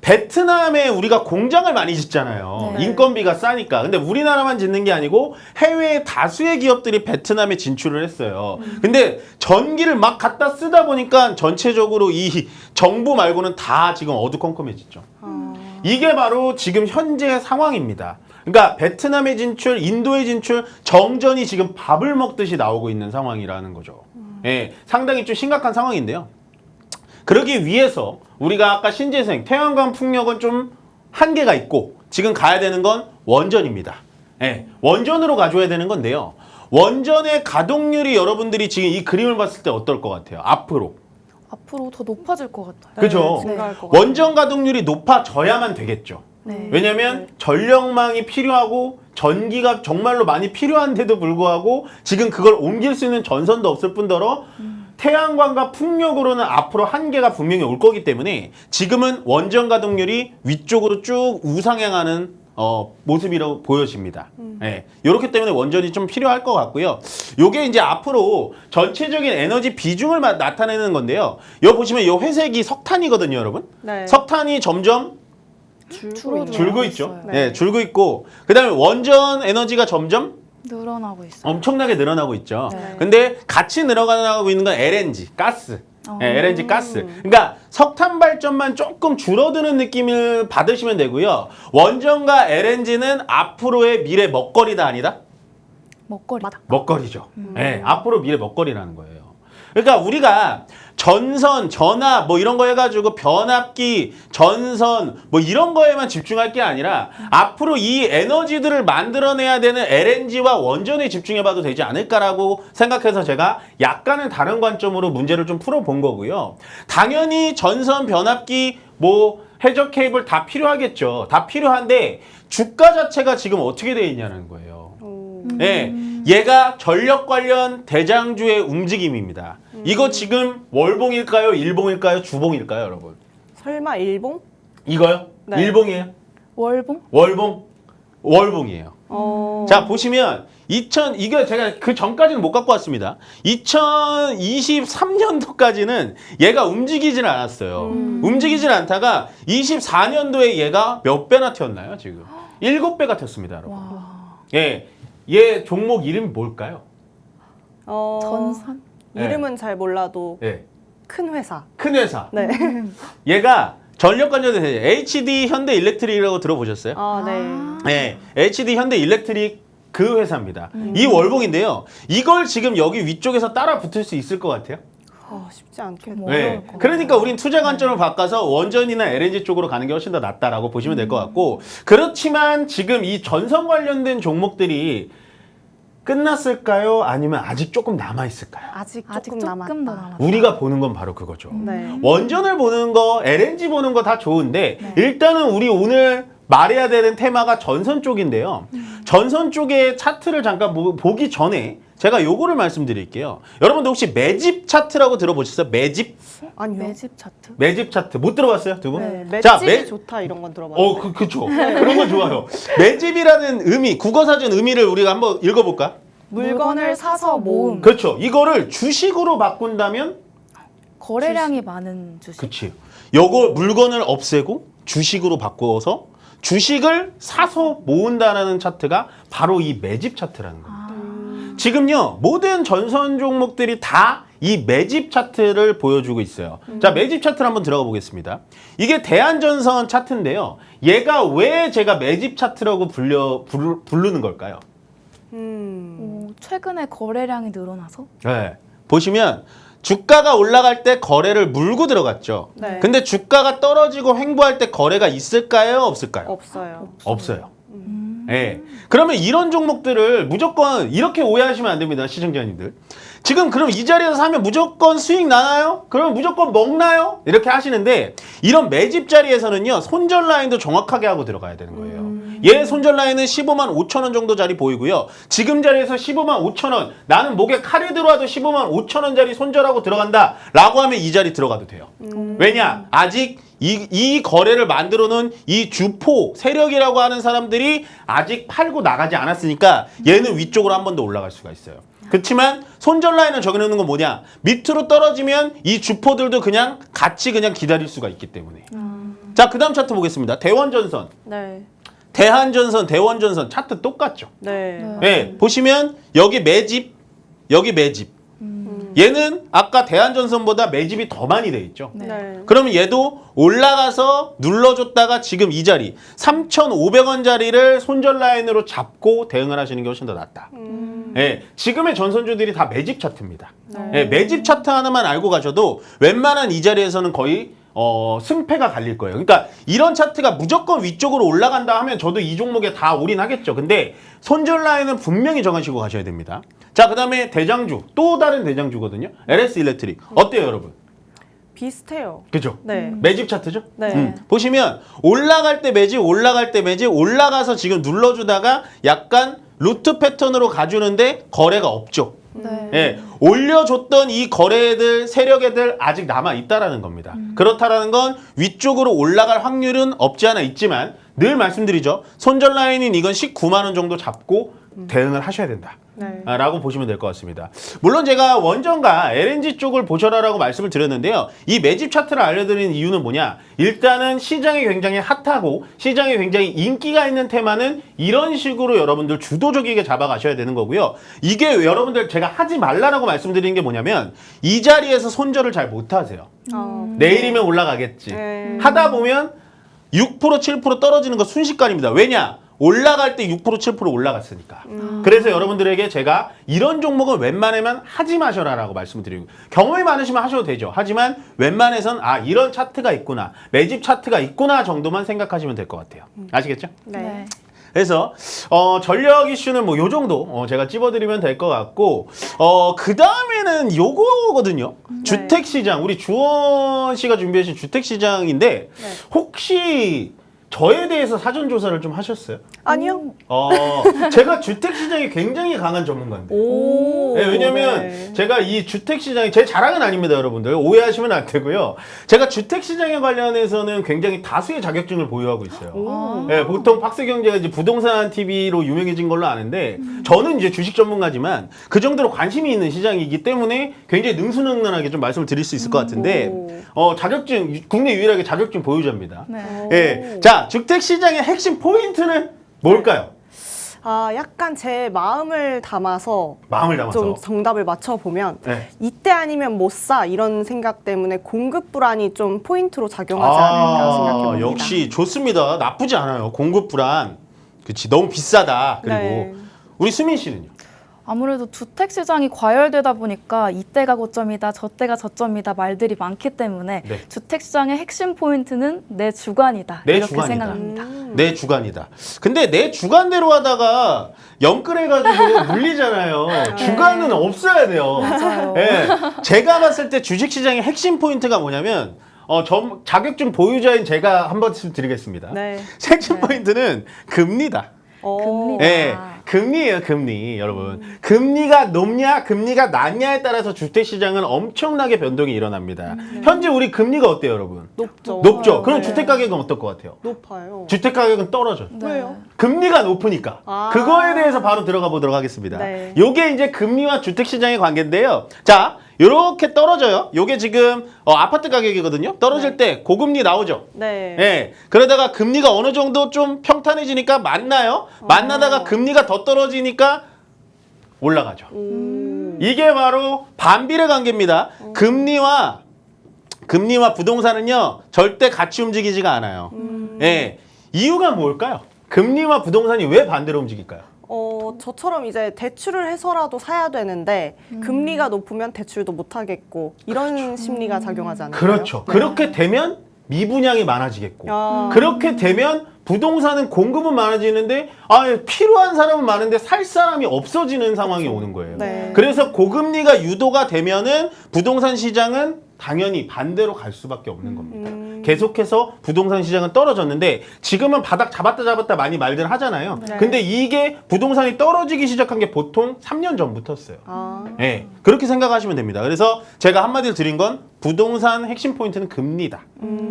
베트남에 우리가 공장을 많이 짓잖아요. 네. 인건비가 싸니까. 근데 우리나라만 짓는 게 아니고 해외 다수의 기업들이 베트남에 진출을 했어요. 근데 전기를 막 갖다 쓰다 보니까 전체적으로 이 정부 말고는 다 지금 어두컴컴해졌죠. 아. 이게 바로 지금 현재 상황입니다. 그러니까 베트남의 진출, 인도의 진출, 정전이 지금 밥을 먹듯이 나오고 있는 상황이라는 거죠. 예, 상당히 좀 심각한 상황인데요. 그러기 위해서 우리가 아까 신재생, 태양광 풍력은 좀 한계가 있고 지금 가야 되는 건 원전입니다. 예, 원전으로 가져야 되는 건데요. 원전의 가동률이 여러분들이 지금 이 그림을 봤을 때 어떨 것 같아요? 앞으로. 앞으로 더 높아질 것 같아요. 그죠? 증가할 것 같아요. 원전 가동률이 높아져야만 되겠죠. 네. 왜냐면 전력망이 필요하고 전기가 정말로 많이 필요한데도 불구하고 지금 그걸 옮길 수 있는 전선도 없을 뿐더러 태양광과 풍력으로는 앞으로 한계가 분명히 올 거기 때문에 지금은 원전 가동률이 위쪽으로 쭉 우상향하는 모습이라고 보여집니다. 예, 이렇기 때문에 원전이 좀 필요할 것 같고요. 요게 이제 앞으로 전체적인 에너지 비중을 나타내는 건데요. 여기 보시면 요 회색이 석탄이거든요, 여러분. 네. 석탄이 점점 줄고 있죠. 있어요. 네, 줄고 있고 그다음에 원전 에너지가 점점 늘어나고 있어요. 엄청나게 늘어나고 있죠. 네. 근데 같이 늘어나고 있는 건 LNG, 가스. 네, LNG 가스. 그러니까 석탄 발전만 조금 줄어드는 느낌을 받으시면 되고요. 원전과 LNG는 앞으로의 미래 먹거리다 아니다? 먹거리다. 먹거리죠. 네, 앞으로 미래 먹거리라는 거예요. 그러니까 우리가 전선, 전압 뭐 이런 거 해가지고 변압기, 전선 뭐 이런 거에만 집중할 게 아니라 앞으로 이 에너지들을 만들어내야 되는 LNG와 원전에 집중해봐도 되지 않을까라고 생각해서 제가 약간은 다른 관점으로 문제를 좀 풀어본 거고요. 당연히 전선, 변압기, 뭐 해저 케이블 다 필요하겠죠. 다 필요한데 주가 자체가 지금 어떻게 되어 있냐는 거예요. 예, 얘가 전력 관련 대장주의 움직임입니다. 이거 지금 월봉일까요? 일봉일까요? 주봉일까요, 여러분? 설마 일봉? 이거요? 네. 일봉이에요? 월봉? 월봉? 월봉이에요. 자, 보시면 이거 제가 그 전까지는 못 갖고 왔습니다. 2023년도까지는 얘가 움직이질 않았어요. 움직이질 않다가 24년도에 얘가 몇 배나 튀었나요, 지금? 7배가 튀었습니다, 여러분. 와. 예, 얘 종목 이름이 뭘까요? 전산? 이름은 잘 몰라도 예, 큰 회사. 큰 회사. 네. 얘가 전력 관련된 회사, HD 현대 일렉트릭이라고 들어보셨어요? 아, 네. 네, HD 현대 일렉트릭 그 회사입니다. 이 월봉인데요. 이걸 지금 여기 위쪽에서 따라 붙을 수 있을 것 같아요? 쉽지 않겠네. 뭐 네. 어려울 것 그러니까 우린 투자 관점을 바꿔서 원전이나 LNG 쪽으로 가는 게 훨씬 더 낫다라고 보시면 될 것 같고, 그렇지만 지금 이 전선 관련된 종목들이 끝났을까요? 아니면 아직 조금 남아 있을까요? 아직 아직 조금 조금 남았다. 더 남았다. 우리가 보는 건 바로 그거죠. 네. 원전을 보는 거, LNG 보는 거 다 좋은데 네. 일단은 우리 오늘 말해야 되는 테마가 전선 쪽인데요. 전선 쪽의 차트를 잠깐 보기 전에 제가 요거를 말씀드릴게요. 여러분들 혹시 매집 차트라고 들어보셨어요? 매집? 아니요. 매집 차트? 매집 차트 못 들어봤어요, 두 분? 네. 자, 맷집이 좋다 이런 건 들어봤는데. 그쵸. 그런 건 좋아요. 매집이라는 의미, 국어사전 의미를 우리가 한번 읽어볼까? 물건을 사서 모음. 그렇죠. 이거를 주식으로 바꾼다면 거래량이 많은 주식. 그치. 요거 물건을 없애고 주식으로 바꾸어서 주식을 사서 모은다라는 차트가 바로 이 매집 차트라는 겁니다. 지금요 모든 전선 종목들이 다 이 매집 차트를 보여주고 있어요. 자, 매집 차트를 한번 들어가 보겠습니다. 이게 대한전선 차트인데요. 얘가 왜 제가 매집 차트라고 부르는 걸까요? 최근에 거래량이 늘어나서? 네. 보시면 주가가 올라갈 때 거래를 물고 들어갔죠. 네. 근데 주가가 떨어지고 횡보할 때 거래가 있을까요? 없을까요? 없어요. 없어요. 예. 그러면 이런 종목들을 무조건 이렇게 오해하시면 안 됩니다, 시청자님들. 지금 그럼 이 자리에서 사면 무조건 수익 나나요? 그러면 무조건 먹나요? 이렇게 하시는데 이런 매집 자리에서는요, 손절 라인도 정확하게 하고 들어가야 되는 거예요. 얘 손절 라인은 15만 5천 원 정도 자리 보이고요. 지금 자리에서 15만 5천 원, 나는 목에 칼이 들어와도 15만 5천 원짜리 손절하고 들어간다 라고 하면 이 자리 들어가도 돼요. 왜냐? 아직 이 거래를 만들어 놓은 이 주포 세력이라고 하는 사람들이 아직 팔고 나가지 않았으니까 얘는 위쪽으로 한 번 더 올라갈 수가 있어요. 그렇지만 손절 라인을 적어놓는 건 뭐냐? 밑으로 떨어지면 이 주포들도 그냥 같이 그냥 기다릴 수가 있기 때문에. 자, 그 다음 차트 보겠습니다. 대원전선, 네. 대한전선, 대원전선 차트 똑같죠? 네. 네, 보시면 여기 매집, 여기 매집. 얘는 아까 대한전선보다 매집이 더 많이 돼 있죠. 네. 그러면 얘도 올라가서 눌러줬다가 지금 이 자리 3,500원짜리를 손절 라인으로 잡고 대응을 하시는 게 훨씬 더 낫다. 예, 지금의 전선주들이 다 매집 차트입니다. 예, 매집 차트 하나만 알고 가셔도 웬만한 이 자리에서는 거의 승패가 갈릴 거예요. 그러니까 이런 차트가 무조건 위쪽으로 올라간다 하면 저도 이 종목에 다 올인하겠죠. 근데 손절 라인은 분명히 정하시고 가셔야 됩니다. 자, 그 다음에 대장주, 또 다른 대장주거든요. LS 일렉트릭. 어때요, 여러분? 비슷해요. 그죠? 네. 매집 차트죠? 네. 보시면 올라갈 때 매집, 올라갈 때 매집, 올라가서 지금 눌러주다가 약간 루트 패턴으로 가주는데 거래가 없죠. 네. 예, 올려줬던 이 거래들, 세력애들 아직 남아있다라는 겁니다. 그렇다라는 건 위쪽으로 올라갈 확률은 없지 않아 있지만 늘 말씀드리죠. 손절 라인인 이건 19만 원 정도 잡고 대응을 하셔야 된다. 네. 라고 보시면 될 것 같습니다. 물론 제가 원전과 LNG 쪽을 보셔라라고 말씀을 드렸는데요. 이 매집 차트를 알려드리는 이유는 뭐냐? 일단은 시장이 굉장히 핫하고 시장에 굉장히 인기가 있는 테마는 이런 식으로 여러분들 주도적이게 잡아가셔야 되는 거고요. 이게 여러분들 제가 하지 말라라고 말씀드리는 게 뭐냐면 이 자리에서 손절을 잘 못하세요. 내일이면 올라가겠지. 네. 하다 보면 6% 7% 떨어지는 거 순식간입니다. 왜냐? 올라갈 때 6% 7% 올라갔으니까. 그래서 여러분들에게 제가 이런 종목은 웬만하면 하지 마셔라라고 말씀을 드리고, 경험이 많으시면 하셔도 되죠. 하지만 웬만해선 이런 차트가 있구나, 매집 차트가 있구나 정도만 생각하시면 될 것 같아요. 아시겠죠? 네. 그래서 전력 이슈는 뭐 요 정도 제가 찝어드리면 될 것 같고, 그 다음에는 요거거든요. 주택시장, 우리 주원 씨가 준비하신 주택시장인데 혹시 저에 대해서 사전 조사를 좀 하셨어요? 아니요. 제가 주택시장에 굉장히 강한 전문가인데. 오. 네, 왜냐면 네. 제가 이 주택시장이 제 자랑은 아닙니다, 여러분들. 오해하시면 안 되고요. 제가 주택시장에 관련해서는 굉장히 다수의 자격증을 보유하고 있어요. 네, 보통 박스경제가 이제 부동산 TV로 유명해진 걸로 아는데 저는 이제 주식 전문가지만 그 정도로 관심이 있는 시장이기 때문에 굉장히 능수능란하게 좀 말씀을 드릴 수 있을 것 같은데 자격증, 국내 유일하게 자격증 보유자입니다. 네. 예. 자, 주택시장의 핵심 포인트는 뭘까요? 약간 제 마음을 담아서 마음을 담아서. 좀 정답을 맞춰보면 네. 이때 아니면 못 사 이런 생각 때문에 공급 불안이 좀 포인트로 작용하지 않을까 생각해봅니다. 역시 좋습니다. 나쁘지 않아요. 공급 불안. 그치, 너무 비싸다. 그리고 네. 우리 수민 씨는요? 아무래도 주택 시장이 과열되다 보니까 이때가 고점이다, 저때가 저점이다 말들이 많기 때문에 네. 주택 시장의 핵심 포인트는 내 주관이다. 내 이렇게 주관이다. 생각합니다. 내 주관이다. 근데 내 주관대로 하다가 영끌해가지고 물리잖아요. 주관은 없어야 돼요. 맞아요. 예. 제가 봤을 때 주식시장의 핵심 포인트가 뭐냐면 자격증 보유자인 제가 한 번씩 드리겠습니다. 네. 핵심 포인트는 금리다. 금리다. 예, 금리예요, 금리. 여러분. 금리가 높냐, 금리가 낮냐에 따라서 주택시장은 엄청나게 변동이 일어납니다. 현재 우리 금리가 어때요, 여러분? 높죠. 높죠? 그럼 네. 주택가격은 어떨 것 같아요? 높아요. 주택가격은 떨어져요. 네. 왜요? 금리가 높으니까. 아. 그거에 대해서 바로 들어가 보도록 하겠습니다. 네. 요게 이제 금리와 주택시장의 관계인데요. 자, 요렇게 떨어져요. 요게 지금 아파트 가격이거든요. 떨어질 때 고금리 나오죠. 네. 예. 그러다가 금리가 어느 정도 좀 평탄해지니까 만나요. 만나다가 금리가 더 떨어지니까 올라가죠. 이게 바로 반비례 관계입니다. 금리와 부동산은요, 절대 같이 움직이지가 않아요. 예. 이유가 뭘까요? 금리와 부동산이 왜 반대로 움직일까요? 저처럼 이제 대출을 해서라도 사야 되는데 금리가 높으면 대출도 못 하겠고 이런 심리가 작용하지 않나요? 그렇죠. 그렇게 되면 미분양이 많아지겠고 아. 그렇게 되면 부동산은 공급은 많아지는데 필요한 사람은 많은데 살 사람이 없어지는 상황이 오는 거예요. 네. 그래서 고금리가 유도가 되면은 부동산 시장은 당연히 반대로 갈 수밖에 없는 겁니다. 계속해서 부동산 시장은 떨어졌는데 지금은 바닥 잡았다 많이 말들 하잖아요. 네. 근데 이게 부동산이 떨어지기 시작한 게 보통 3년 전부터였어요. 아. 네, 그렇게 생각하시면 됩니다. 그래서 제가 한마디로 드린 건 부동산 핵심 포인트는 금리다.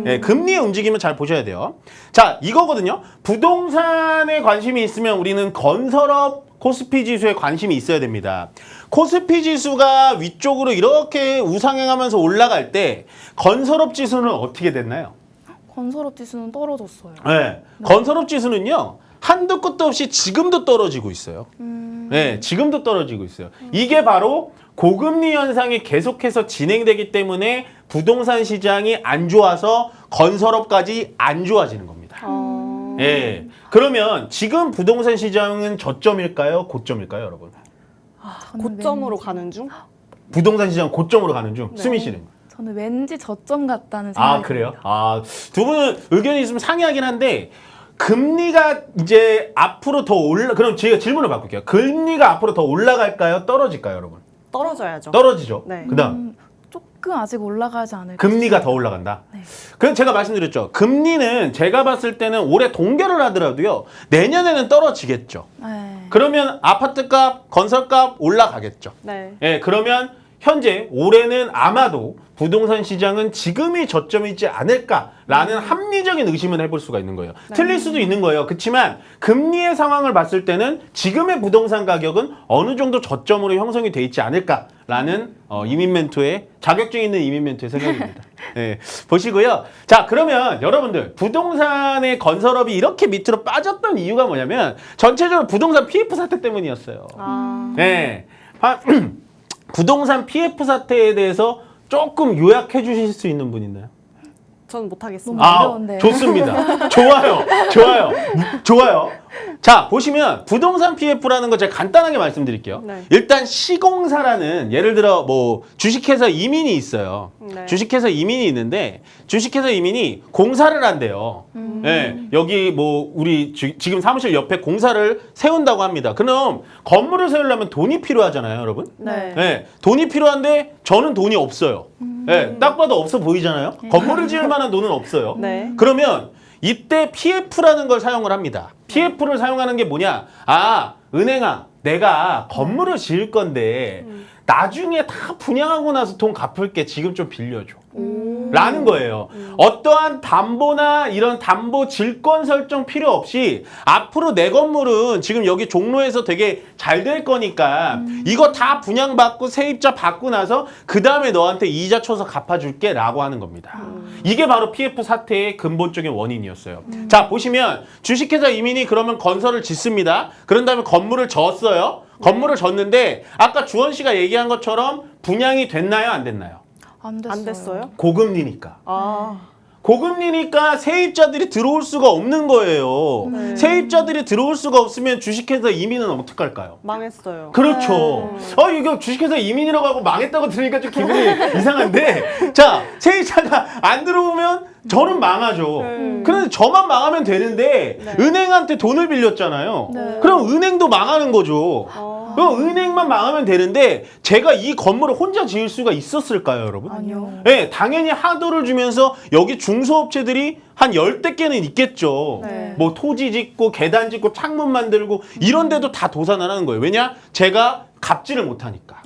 네, 금리의 움직임을 잘 보셔야 돼요. 자, 이거거든요. 부동산에 관심이 있으면 우리는 건설업 코스피 지수에 관심이 있어야 됩니다. 코스피 지수가 위쪽으로 이렇게 우상향하면서 올라갈 때 건설업 지수는 어떻게 됐나요? 건설업 지수는 떨어졌어요. 네, 건설업 지수는요. 한도 끝도 없이 지금도 떨어지고 있어요. 네, 지금도 떨어지고 있어요. 이게 바로 고금리 현상이 계속해서 진행되기 때문에 부동산 시장이 안 좋아서 건설업까지 안 좋아지는 겁니다. 예. 그러면 지금 부동산 시장은 저점일까요? 고점일까요, 여러분? 고점으로 가는 중? 부동산 시장 고점으로 가는 중. 수민 씨는? 저는 왠지 저점 같다는 생각이 아, 그래요? 듭니다. 두 분은 의견이 있으면 상이하긴 한데 금리가 이제 앞으로 더 그럼 제가 질문을 바꿀게요. 금리가 앞으로 더 올라갈까요? 떨어질까요, 여러분? 떨어져야죠. 떨어지죠. 네. 그다음 조금 아직 올라가지 않을까. 금리가 더 올라간다. 네. 그럼 제가 말씀드렸죠. 금리는 제가 봤을 때는 올해 동결을 하더라도요. 내년에는 떨어지겠죠. 네. 그러면 아파트값, 건설값 올라가겠죠. 네. 예, 그러면 현재 올해는 아마도 부동산 시장은 지금이 저점이지 않을까라는 합리적인 의심을 해볼 수가 있는 거예요. 틀릴 수도 있는 거예요. 그렇지만 금리의 상황을 봤을 때는 지금의 부동산 가격은 어느 정도 저점으로 형성이 돼 있지 않을까라는 이민 멘토의 자격증 있는 이민 멘토의 생각입니다. 예, 보시고요. 자, 그러면 여러분들 부동산의 건설업이 이렇게 밑으로 빠졌던 이유가 뭐냐면 전체적으로 부동산 PF 사태 때문이었어요. 아. 예. 부동산 PF 사태에 대해서 조금 요약해 주실 수 있는 분 있나요? 저는 못하겠습니다. 너무 어려운데요. 좋습니다. 좋아요. 자, 보시면 부동산 PF라는 거 제가 간단하게 말씀드릴게요. 네. 일단 시공사라는 예를 들어 뭐 주식회사 이민이 있어요. 네. 주식회사 이민이 있는데 주식회사 이민이 공사를 한대요. 예, 여기 뭐 우리 지금 사무실 옆에 공사를 세운다고 합니다. 그럼 건물을 세우려면 돈이 필요하잖아요, 여러분. 네. 네, 돈이 필요한데 저는 돈이 없어요. 네, 딱 봐도 없어 보이잖아요. 건물을 지을 만한 돈은 없어요. 네. 그러면 이때 PF라는 걸 사용을 합니다. PF를 사용하는 게 뭐냐? 은행아, 내가 건물을 지을 건데 나중에 다 분양하고 나서 돈 갚을게. 지금 좀 빌려줘. 라는 거예요. 어떠한 담보나 이런 담보 질권 설정 필요 없이 앞으로 내 건물은 지금 여기 종로에서 되게 잘 될 거니까 이거 다 분양받고 세입자 받고 나서 그 다음에 너한테 이자 쳐서 갚아줄게 라고 하는 겁니다. 이게 바로 PF 사태의 근본적인 원인이었어요. 자, 보시면 주식회사 이민이 그러면 건설을 짓습니다. 그런 다음에 건물을 졌어요. 건물을 졌는데 아까 주원 씨가 얘기한 것처럼 분양이 됐나요? 안 됐나요? 안 됐어요. 안 됐어요? 고금리니까. 아. 고금리니까 세입자들이 들어올 수가 없는 거예요. 네. 세입자들이 들어올 수가 없으면 주식회사 이민은 어떡할까요? 망했어요. 그렇죠. 이거 주식회사 이민이라고 하고 망했다고 들으니까 좀 기분이 이상한데. 자, 세입자가 안 들어오면 저는 망하죠. 그런데 저만 망하면 되는데 네. 은행한테 돈을 빌렸잖아요. 네. 그럼 은행도 망하는 거죠. 그럼 은행만 망하면 되는데 제가 이 건물을 혼자 지을 수가 있었을까요, 여러분? 아니요. 네, 당연히 하도를 주면서 여기 중소업체들이 한 10대 개는 있겠죠. 네. 뭐 토지 짓고 계단 짓고 창문 만들고 이런 데도 다 도산을 하는 거예요. 왜냐? 제가 갚지를 못하니까.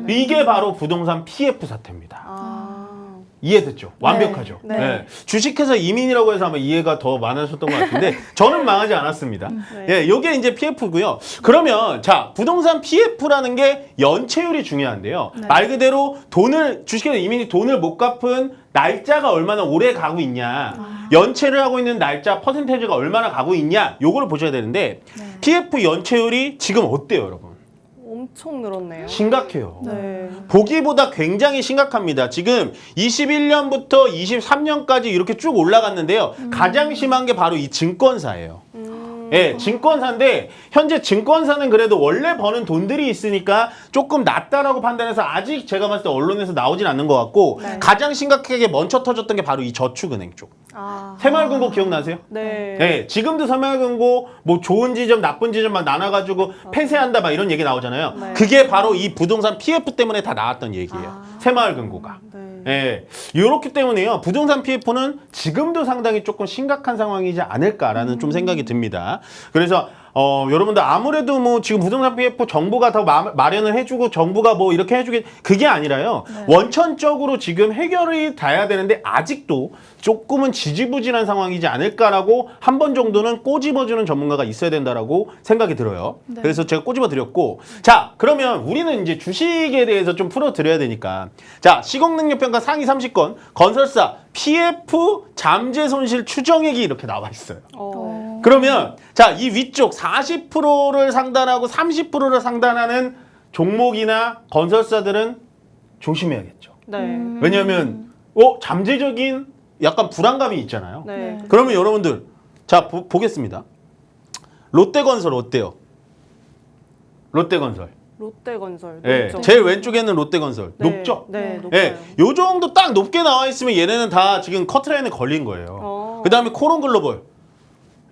이게 바로 부동산 PF 사태입니다. 이해됐죠? 완벽하죠? 네. 네. 주식회사 이민이라고 해서 아마 이해가 더 많으셨던 것 같은데 저는 망하지 않았습니다. 예, 요게 이제 PF고요. 그러면 자, 부동산 PF라는 게 연체율이 중요한데요. 말 그대로 주식회사 이민이 돈을 못 갚은 날짜가 얼마나 오래 가고 있냐, 연체를 하고 있는 날짜 퍼센테이지가 얼마나 가고 있냐, 요거를 보셔야 되는데 PF 연체율이 지금 어때요, 여러분? 엄청 늘었네요. 심각해요. 네. 보기보다 굉장히 심각합니다. 지금 21년부터 23년까지 이렇게 쭉 올라갔는데요. 가장 심한 게 바로 이 증권사예요. 예, 증권사인데 현재 증권사는 그래도 원래 버는 돈들이 있으니까 조금 낮다라고 판단해서 아직 제가 봤을 때 언론에서 나오진 않는 것 같고 가장 심각하게 먼저 터졌던 게 바로 이 저축은행 쪽. 새마을금고 기억나세요? 네. 네, 지금도 새마을금고 뭐 좋은 지점, 나쁜 지점 막 나눠가지고 폐쇄한다 막 이런 얘기 나오잖아요. 네. 그게 바로 이 부동산 PF 때문에 다 나왔던 얘기예요. 새마을금고가. 예, 이렇기 때문에요. 부동산 PF는 지금도 상당히 조금 심각한 상황이지 않을까라는 좀 생각이 듭니다. 그래서 여러분들 아무래도 뭐 지금 부동산 PF 정부가 더 마련을 해주고 정부가 뭐 이렇게 해주게 그게 아니라요. 원천적으로 지금 해결이 돼야 되는데 아직도 조금은 지지부진한 상황이지 않을까라고 한 번 정도는 꼬집어주는 전문가가 있어야 된다라고 생각이 들어요. 그래서 제가 꼬집어 드렸고, 자, 그러면 우리는 이제 주식에 대해서 좀 풀어드려야 되니까, 자, 시공능력평가 상위 30건 건설사 PF 잠재 손실 추정액이 이렇게 나와 있어요. 그러면 자, 이 위쪽 40%를 상단하고 30%를 상단하는 종목이나 건설사들은 조심해야겠죠. 네. 왜냐하면 잠재적인 약간 불안감이 있잖아요. 네. 그러면 여러분들 자 보겠습니다. 롯데건설 어때요? 롯데건설. 롯데건설. 예, 높죠? 제일 왼쪽에는 롯데건설. 네. 높죠? 네, 높아요. 예, 요 정도 딱 높게 나와 있으면 얘네는 다 지금 커트라인에 걸린 거예요. 그 다음에 코론글로벌.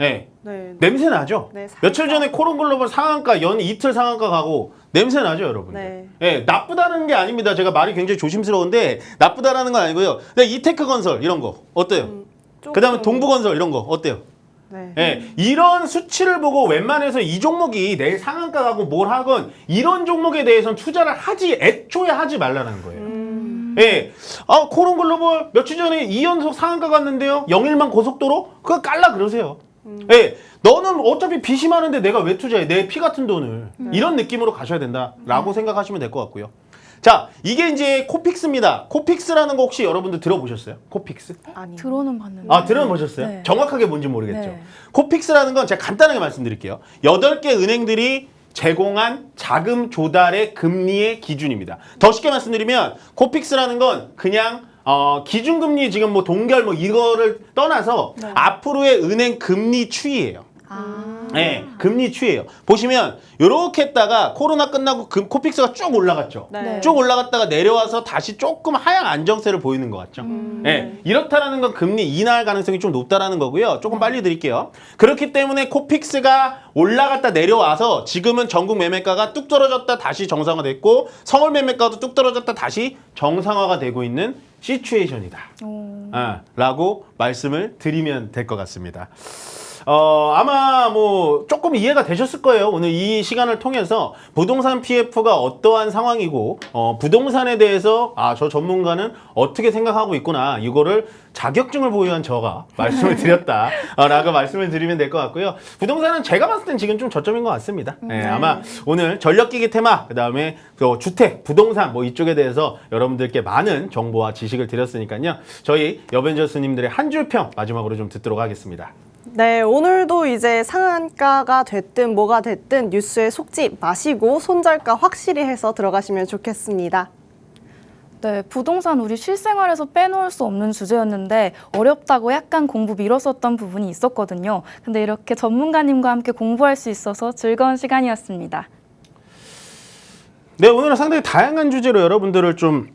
예, 네. 냄새 나죠? 네, 살짝. 며칠 전에 코론글로벌 상한가 이틀 상한가 가고 냄새 나죠, 여러분? 네. 예, 나쁘다는 게 아닙니다. 제가 말이 굉장히 조심스러운데 나쁘다라는 건 아니고요. 근데 이테크건설 이런 거 어때요? 그다음에 조금- 동부건설 이런 거 어때요? 네. 예, 이런 수치를 보고 웬만해서 이 종목이 내일 상한가 가고 뭘 하건 이런 종목에 대해서는 투자를 애초에 하지 말라는 거예요. 예, 코론글로벌 며칠 전에 2연속 상한가 갔는데요. 영일만 고속도로 그거 깔라 그러세요. 예, 너는 어차피 빚이 많은데 내가 왜 투자해? 내 피 같은 돈을. 이런 느낌으로 가셔야 된다라고 생각하시면 될 것 같고요. 자, 이게 이제 코픽스입니다. 코픽스라는 거 혹시 여러분들 들어보셨어요? 코픽스? 아니요. 들어는 봤는데. 들어보셨어요? 네. 정확하게 뭔지 모르겠죠. 네. 코픽스라는 건 제가 간단하게 말씀드릴게요. 8개 은행들이 제공한 자금 조달의 금리의 기준입니다. 더 쉽게 말씀드리면 코픽스라는 건 그냥 기준금리 지금 뭐 동결 뭐 이거를 떠나서 앞으로의 은행 금리 추이예요. 네, 금리 추이예요. 보시면 이렇게 했다가 코로나 끝나고 코픽스가 쭉 올라갔죠. 네. 쭉 올라갔다가 내려와서 다시 조금 하향 안정세를 보이는 것 같죠. 네, 이렇다라는 건 금리 인하할 가능성이 좀 높다라는 거고요. 조금 빨리 드릴게요. 그렇기 때문에 코픽스가 올라갔다 내려와서 지금은 전국 매매가가 뚝 떨어졌다 다시 정상화됐고 서울 매매가도 뚝 떨어졌다 다시 정상화가 되고 있는 시츄에이션이다. 라고 말씀을 드리면 될 것 같습니다. 아마 뭐 조금 이해가 되셨을 거예요. 오늘 이 시간을 통해서 부동산 PF가 어떠한 상황이고 부동산에 대해서 저 전문가는 어떻게 생각하고 있구나, 이거를 자격증을 보유한 저가 말씀을 드렸다라고 말씀을 드리면 될 것 같고요. 부동산은 제가 봤을 땐 지금 좀 저점인 것 같습니다. 네, 아마 오늘 전력기기 테마, 그 다음에 주택, 부동산 뭐 이쪽에 대해서 여러분들께 많은 정보와 지식을 드렸으니까요. 저희 여벤져스님들의 한 줄평 마지막으로 좀 듣도록 하겠습니다. 네, 오늘도 이제 상한가가 됐든 뭐가 됐든 뉴스에 속지 마시고 손절가 확실히 해서 들어가시면 좋겠습니다. 네, 부동산 우리 실생활에서 빼놓을 수 없는 주제였는데 어렵다고 약간 공부 미뤘었던 부분이 있었거든요. 근데 이렇게 전문가님과 함께 공부할 수 있어서 즐거운 시간이었습니다. 네, 오늘은 상당히 다양한 주제로 여러분들을 좀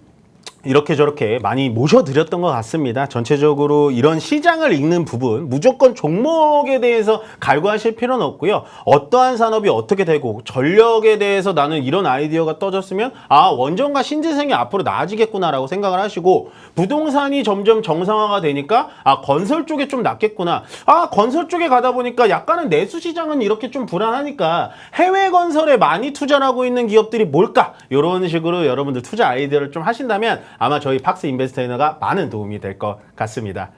이렇게 저렇게 많이 모셔드렸던 것 같습니다. 전체적으로 이런 시장을 읽는 부분, 무조건 종목에 대해서 갈구하실 필요는 없고요. 어떠한 산업이 어떻게 되고 전력에 대해서 나는 이런 아이디어가 떠졌으면 원전과 신재생이 앞으로 나아지겠구나라고 생각을 하시고, 부동산이 점점 정상화가 되니까 건설 쪽에 좀 낫겠구나. 건설 쪽에 가다 보니까 약간은 내수 시장은 이렇게 좀 불안하니까 해외 건설에 많이 투자를 하고 있는 기업들이 뭘까? 이런 식으로 여러분들 투자 아이디어를 좀 하신다면 아마 저희 팍스 인베스터이너가 많은 도움이 될 것 같습니다.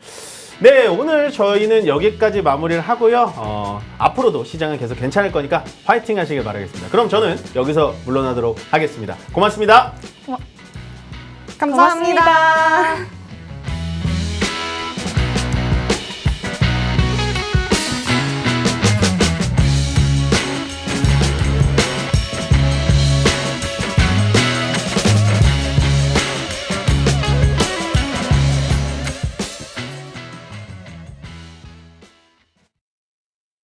네, 오늘 저희는 여기까지 마무리를 하고요. 앞으로도 시장은 계속 괜찮을 거니까 화이팅 하시길 바라겠습니다. 그럼 저는 여기서 물러나도록 하겠습니다. 고맙습니다. 감사합니다.